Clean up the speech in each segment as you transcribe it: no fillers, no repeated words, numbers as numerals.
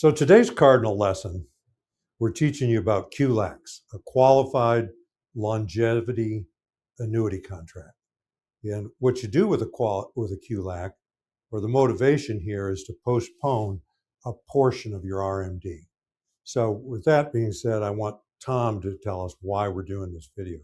So today's Cardinal lesson, we're teaching you about QLACs, a qualified longevity annuity contract. And what you do with a QLAC, or the motivation here, is to postpone a portion of your RMD. So with that being said, I want Tom to tell us why we're doing this video.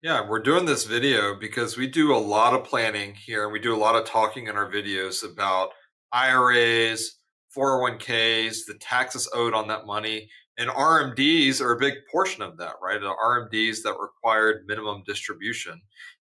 Yeah, we're doing this video because we do a lot of planning here and we do a lot of talking in our videos about IRAs, 401ks, the taxes owed on that money, and RMDs are a big portion of that, right? The RMDs that required minimum distribution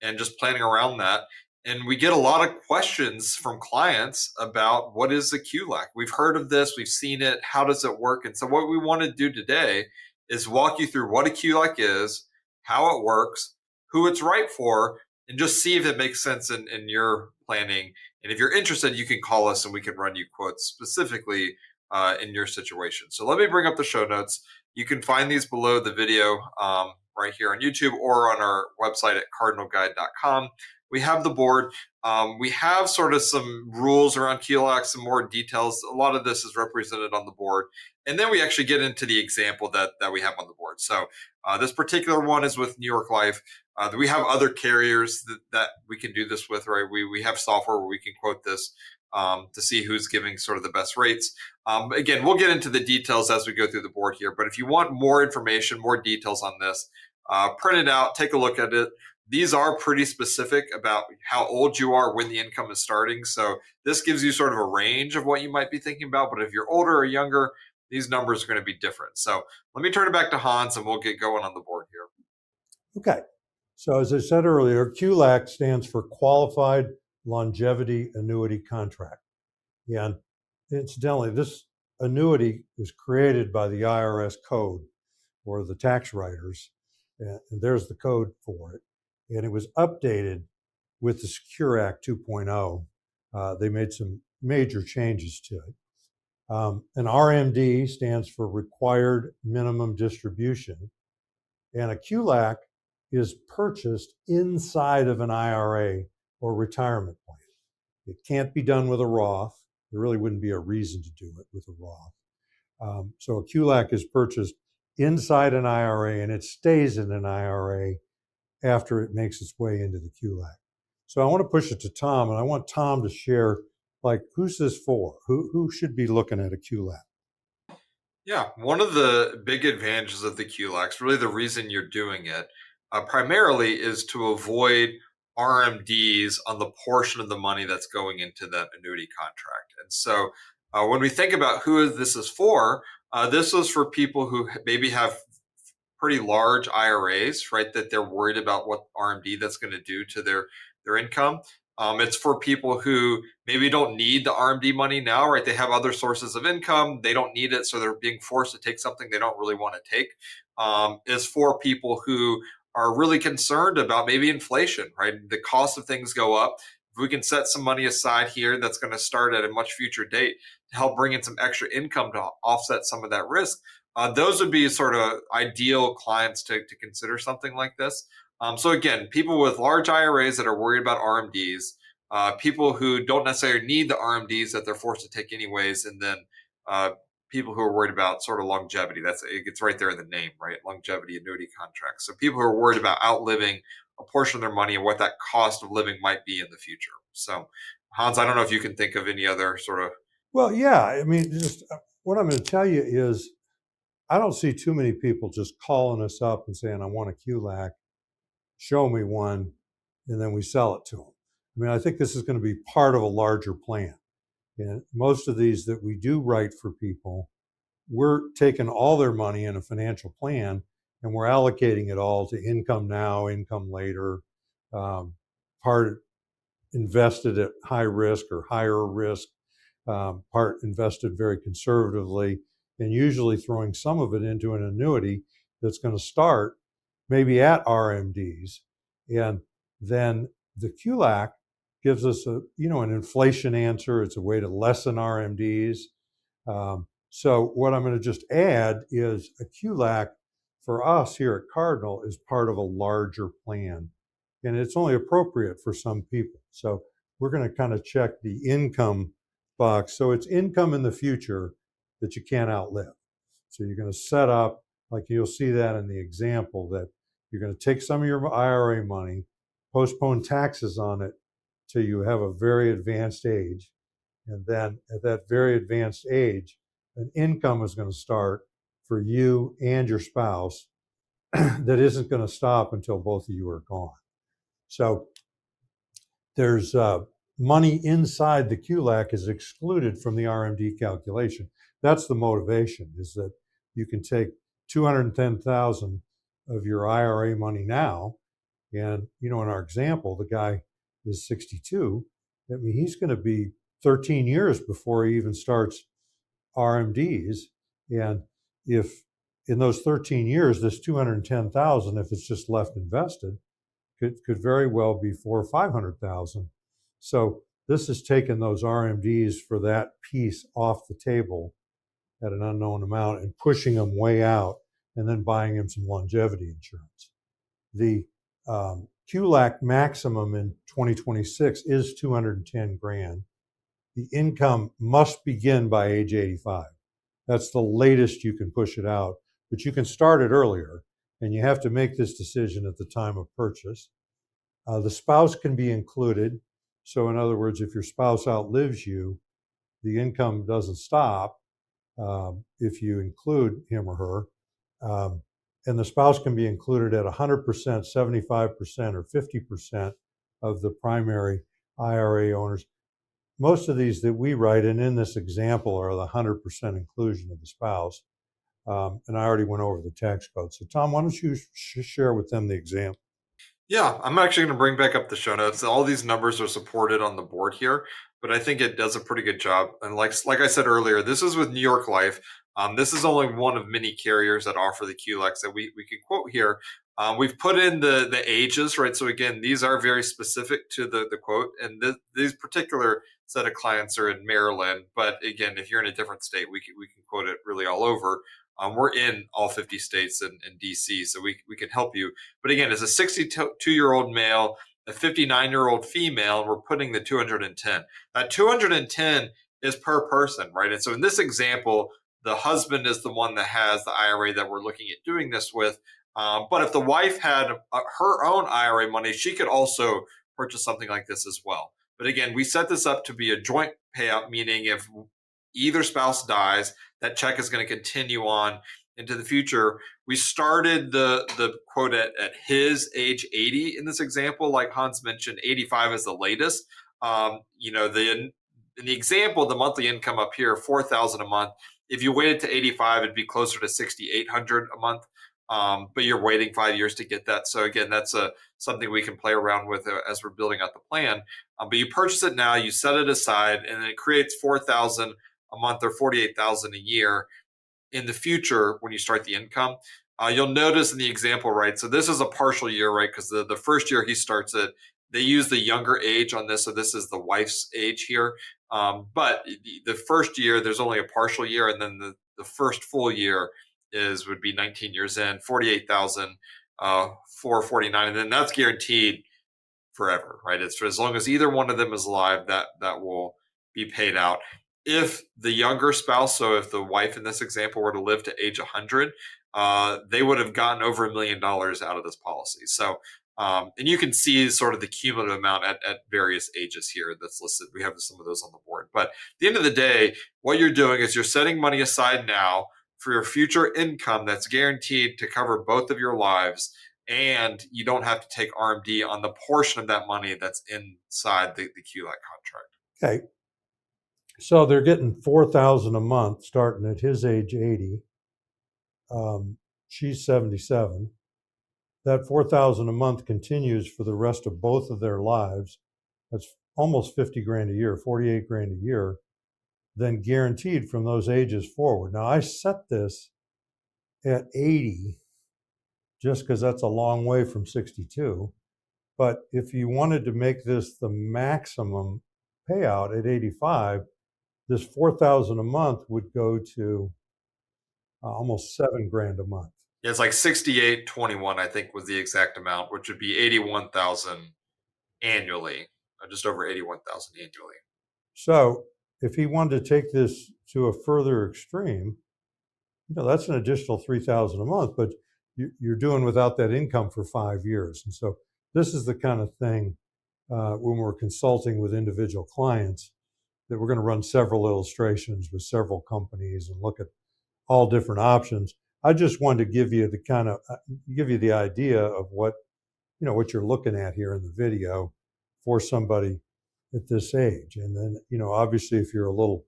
and just planning around that. And we get a lot of questions from clients about what is a QLAC. We've heard of this, we've seen it, how does it work? And so what we want to do today is walk you through what a QLAC is, how it works, who it's right for, and just see if it makes sense in your planning. And if you're interested, you can call us and we can run you quotes specifically in your situation. So let me bring up the show notes. You can find these below the video right here on YouTube or on our website at cardinalguide.com. We have the board. We have sort of some rules around QLAC, some more details. A lot of this is represented on the board. And then we actually get into the example that we have on the board. So this particular one is with New York Life. We have other carriers that we can do this with, right? We have software where we can quote this to see who's giving sort of the best rates. Again, we'll get into the details as we go through the board here. But if you want more information, more details on this, print it out, take a look at it. These are pretty specific about how old you are when the income is starting. So this gives you sort of a range of what you might be thinking about. But if you're older or younger, these numbers are going to be different. So let me turn it back to Hans and we'll get going on the board here. Okay. So as I said earlier, QLAC stands for Qualified Longevity Annuity Contract. And incidentally, this annuity was created by the IRS code, or the tax writers, and there's the code for it. And it was updated with the Secure Act 2.0. They made some major changes to it. An RMD stands for Required Minimum Distribution, and a QLAC is purchased inside of an IRA or retirement plan. It can't be done with a Roth. There really wouldn't be a reason to do it with a Roth. So a QLAC is purchased inside an IRA and it stays in an IRA after it makes its way into the QLAC. So I want to push it to Tom, and I want Tom to share, like, who's this for? Who should be looking at a QLAC? Yeah, one of the big advantages of the QLACs, really the reason you're doing it, primarily is to avoid RMDs on the portion of the money that's going into that annuity contract. And so when we think about who this is for, this is for people who maybe have pretty large IRAs, right? That they're worried about what RMD that's going to do to their income. It's for people who maybe don't need the RMD money now, right? They have other sources of income. They don't need it, so they're being forced to take something they don't really want to take. Is for people who are really concerned about maybe inflation, right? The cost of things go up. If we can set some money aside here that's going to start at a much future date to help bring in some extra income to offset some of that risk, those would be sort of ideal clients to consider something like this. So again, people with large IRAs that are worried about RMDs, people who don't necessarily need the RMDs that they're forced to take anyways, and then people who are worried about sort of longevity. It's right there in the name, right? Longevity annuity contracts. So people who are worried about outliving a portion of their money and what that cost of living might be in the future. So Hans, I don't know if you can think of any other sort of. Well, yeah, I mean, just what I'm going to tell you is I don't see too many people just calling us up and saying, I want a QLAC, show me one, and then we sell it to them. I mean, I think this is going to be part of a larger plan. And most of these that we do write for people, we're taking all their money in a financial plan and we're allocating it all to income now, income later, part invested at high risk or higher risk, part invested very conservatively, and usually throwing some of it into an annuity that's going to start maybe at RMDs. And then the QLAC gives us an inflation answer. It's a way to lessen RMDs. So what I'm going to just add is a QLAC for us here at Cardinal is part of a larger plan, and it's only appropriate for some people. So we're going to kind of check the income box. So it's income in the future, that you can't outlive. So you're going to set up, like you'll see that in the example, that you're going to take some of your IRA money, postpone taxes on it till you have a very advanced age. And then at that very advanced age, an income is going to start for you and your spouse that isn't going to stop until both of you are gone. So there's money inside the QLAC is excluded from the RMD calculation. That's the motivation, is that you can take $210,000 of your IRA money now, and in our example, the guy is 62. I mean, he's going to be 13 years before he even starts RMDs, and if in those 13 years, this 210,000, if it's just left invested, could very well be 400,000 or 500,000. So this has taken those RMDs for that piece off the table at an unknown amount and pushing them way out, and then buying him some longevity insurance. The QLAC maximum in 2026 is 210 grand. The income must begin by age 85. That's the latest you can push it out, but you can start it earlier, and you have to make this decision at the time of purchase. The spouse can be included. So in other words, if your spouse outlives you, the income doesn't stop if you include him or her. And the spouse can be included at 100%, 75%, or 50% of the primary IRA owners. Most of these that we write, and in this example, are the 100% inclusion of the spouse. And I already went over the tax code. So Tom, why don't you share with them the example? Yeah, I'm actually going to bring back up the show notes. All these numbers are supported on the board here, but I think it does a pretty good job. And like I said earlier, this is with New York Life. This is only one of many carriers that offer the QLACs that we can quote here. We've put in the ages, right? So again, these are very specific to the quote, and these particular set of clients are in Maryland. But again, if you're in a different state, we can quote it really all over. We're in all 50 states and DC, so we can help you. But again, as a 62-year-old male, a 59-year-old female, we're putting the 210. That 210 is per person, right? And so in this example, the husband is the one that has the IRA that we're looking at doing this with. But if the wife had her own IRA money, she could also purchase something like this as well. But again, we set this up to be a joint payout, meaning if either spouse dies, that check is going to continue on into the future. We started the quote at his age 80 in this example. Like Hans mentioned, 85 is the latest. In the example, the monthly income up here, 4,000 a month. If you waited to 85, it'd be closer to 6,800 a month. But you're waiting 5 years to get that. So again, that's something we can play around with as we're building out the plan. But you purchase it now, you set it aside, and it creates 4,000 a month or 48,000 a year in the future when you start the income. You'll notice in the example, right? So this is a partial year, right? Because the first year he starts it, they use the younger age on this. So this is the wife's age here. But the first year, there's only a partial year. And then the first full year would be 19 years in, 48,000, 449. And then that's guaranteed forever, right? It's for as long as either one of them is alive, that will be paid out. If the younger spouse, so if the wife in this example were to live to age 100, they would have gotten over $1 million out of this policy. So, and you can see sort of the cumulative amount at various ages here that's listed. We have some of those on the board. But at the end of the day, what you're doing is you're setting money aside now for your future income that's guaranteed to cover both of your lives. And you don't have to take RMD on the portion of that money that's inside the QLAC contract. Okay. So they're getting 4,000 a month starting at his age 80. She's 77. That 4,000 a month continues for the rest of both of their lives. That's almost 50 grand a year, 48 grand a year, then guaranteed from those ages forward. Now I set this at 80 just because that's a long way from 62. But if you wanted to make this the maximum payout at 85, this 4,000 a month would go to almost 7 grand a month. Yeah, it's like 68.21, I think was the exact amount, which would be 81,000 annually, just over 81,000 annually. So if he wanted to take this to a further extreme, that's an additional $3,000 a month, but you're doing without that income for 5 years. And so this is the kind of thing when we're consulting with individual clients that we're going to run several illustrations with several companies and look at all different options. I just wanted to give you the idea of what you're looking at here in the video for somebody at this age. And then, obviously if you're a little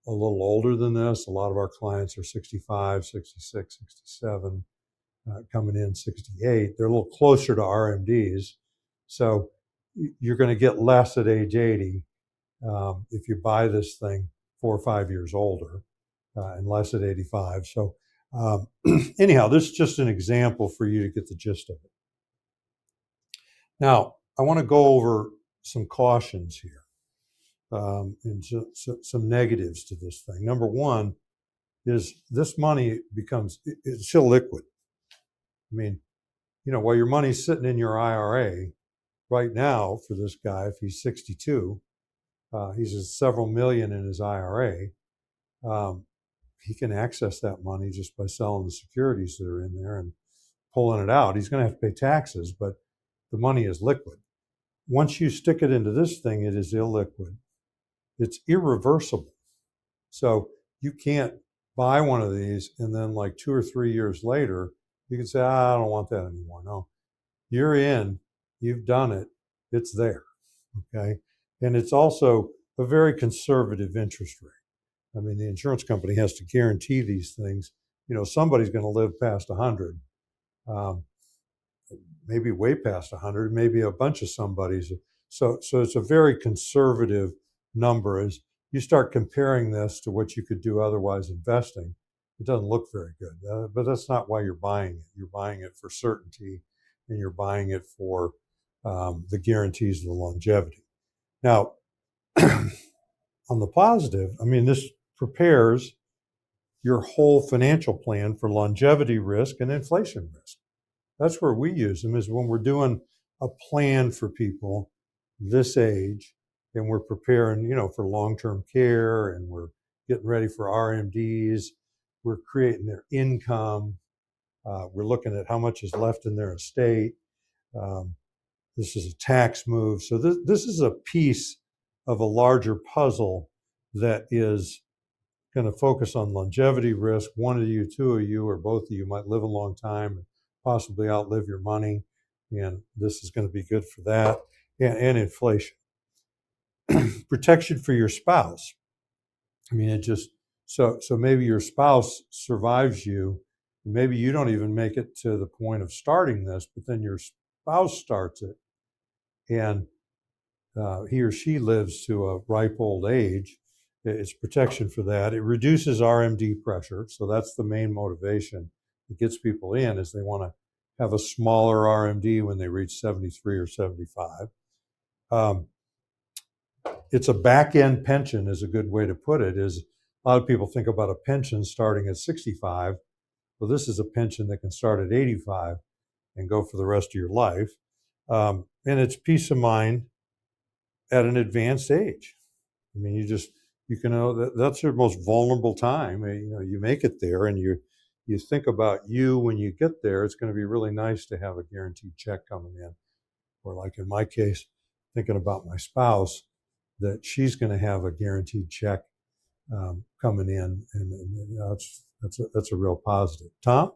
older than this, a lot of our clients are 65, 66, 67, coming in 68. They're a little closer to RMDs. So you're going to get less at age 80 if you buy this thing 4 or 5 years older, and less at 85. So anyhow, this is just an example for you to get the gist of it. Now, I want to go over some cautions here, and some negatives to this thing. Number one is this money it's illiquid. I mean, while your money's sitting in your IRA right now for this guy, if he's 62, he's at several million in his IRA. He can access that money just by selling the securities that are in there and pulling it out. He's going to have to pay taxes, but the money is liquid. Once you stick it into this thing, it is illiquid. It's irreversible. So you can't buy one of these and then like 2 or 3 years later, you can say, I don't want that anymore. No, you're in, you've done it, it's there, okay? And it's also a very conservative interest rate. I mean, the insurance company has to guarantee these things. Somebody's going to live past 100, maybe way past 100, maybe a bunch of somebody's. So it's a very conservative number. As you start comparing this to what you could do otherwise investing, it doesn't look very good. But that's not why you're buying it. You're buying it for certainty, and you're buying it for the guarantees of the longevity. Now, on the positive, I mean, this prepares your whole financial plan for longevity risk and inflation risk. That's where we use them, is when we're doing a plan for people this age, and we're preparing, for long-term care, and we're getting ready for RMDs. We're creating their income. We're looking at how much is left in their estate. This is a tax move. So this is a piece of a larger puzzle that is going to focus on longevity risk. One of you, two of you, or both of you might live a long time and possibly outlive your money. And this is going to be good for that. And inflation. Protection for your spouse. I mean, so maybe your spouse survives you. Maybe you don't even make it to the point of starting this, but then your spouse starts it, and he or she lives to a ripe old age. It's protection for that. It reduces RMD pressure. So that's the main motivation that gets people in, is they want to have a smaller RMD when they reach 73 or 75. It's a back-end pension is a good way to put it. Is a lot of people think about a pension starting at 65. Well, this is a pension that can start at 85 and go for the rest of your life. And it's peace of mind at an advanced age. I mean, you can know that's your most vulnerable time. You make it there, and you think about you when you get there. It's going to be really nice to have a guaranteed check coming in, or like in my case, thinking about my spouse, that she's going to have a guaranteed check coming in, and that's a real positive. Tom?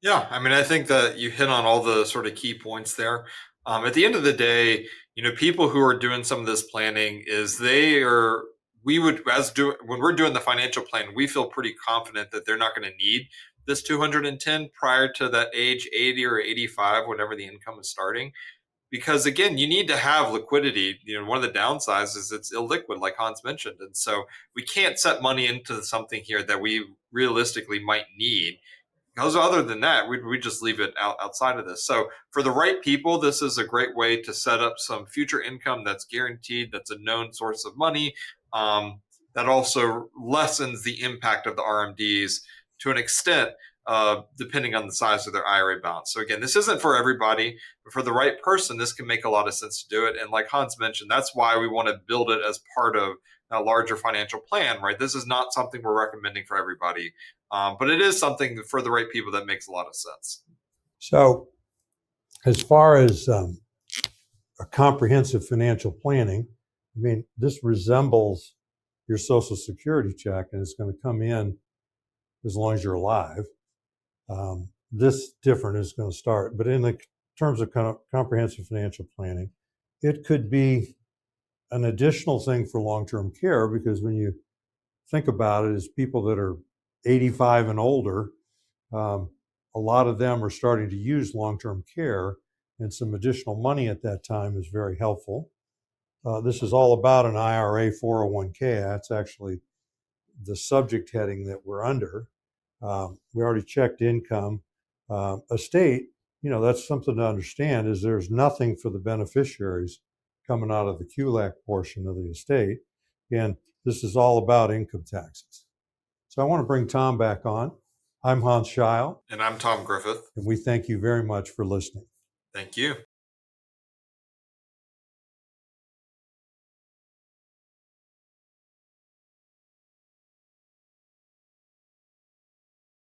Yeah, I mean, I think that you hit on all the sort of key points there. At the end of the day, people who are doing some of this planning we would, when we're doing the financial plan, we feel pretty confident that they're not going to need this 210 prior to that age 80 or 85, whenever the income is starting. Because again, you need to have liquidity. One of the downsides is it's illiquid, like Hans mentioned. And so we can't set money into something here that we realistically might need. Because other than that, we just leave it outside of this. So for the right people, this is a great way to set up some future income that's guaranteed, that's a known source of money, that also lessens the impact of the RMDs to an extent, depending on the size of their IRA balance. So again, this isn't for everybody, but for the right person, this can make a lot of sense to do it. And like Hans mentioned, that's why we want to build it as part of a larger financial plan, right? This is not something we're recommending for everybody, but it is something for the right people that makes a lot of sense. So as far as a comprehensive financial planning, I mean, this resembles your Social Security check, and it's going to come in as long as you're alive. This different is going to start, but in the terms of comprehensive financial planning, it could be an additional thing for long-term care, because when you think about it, as people that are 85 and older, a lot of them are starting to use long-term care, and some additional money at that time is very helpful. This is all about an IRA 401k. That's actually the subject heading that we're under. We already checked income. Estate, that's something to understand, is there's nothing for the beneficiaries coming out of the QLAC portion of the estate. And this is all about income taxes. So I want to bring Tom back on. I'm Hans Scheil. And I'm Tom Griffith. And we thank you very much for listening. Thank you.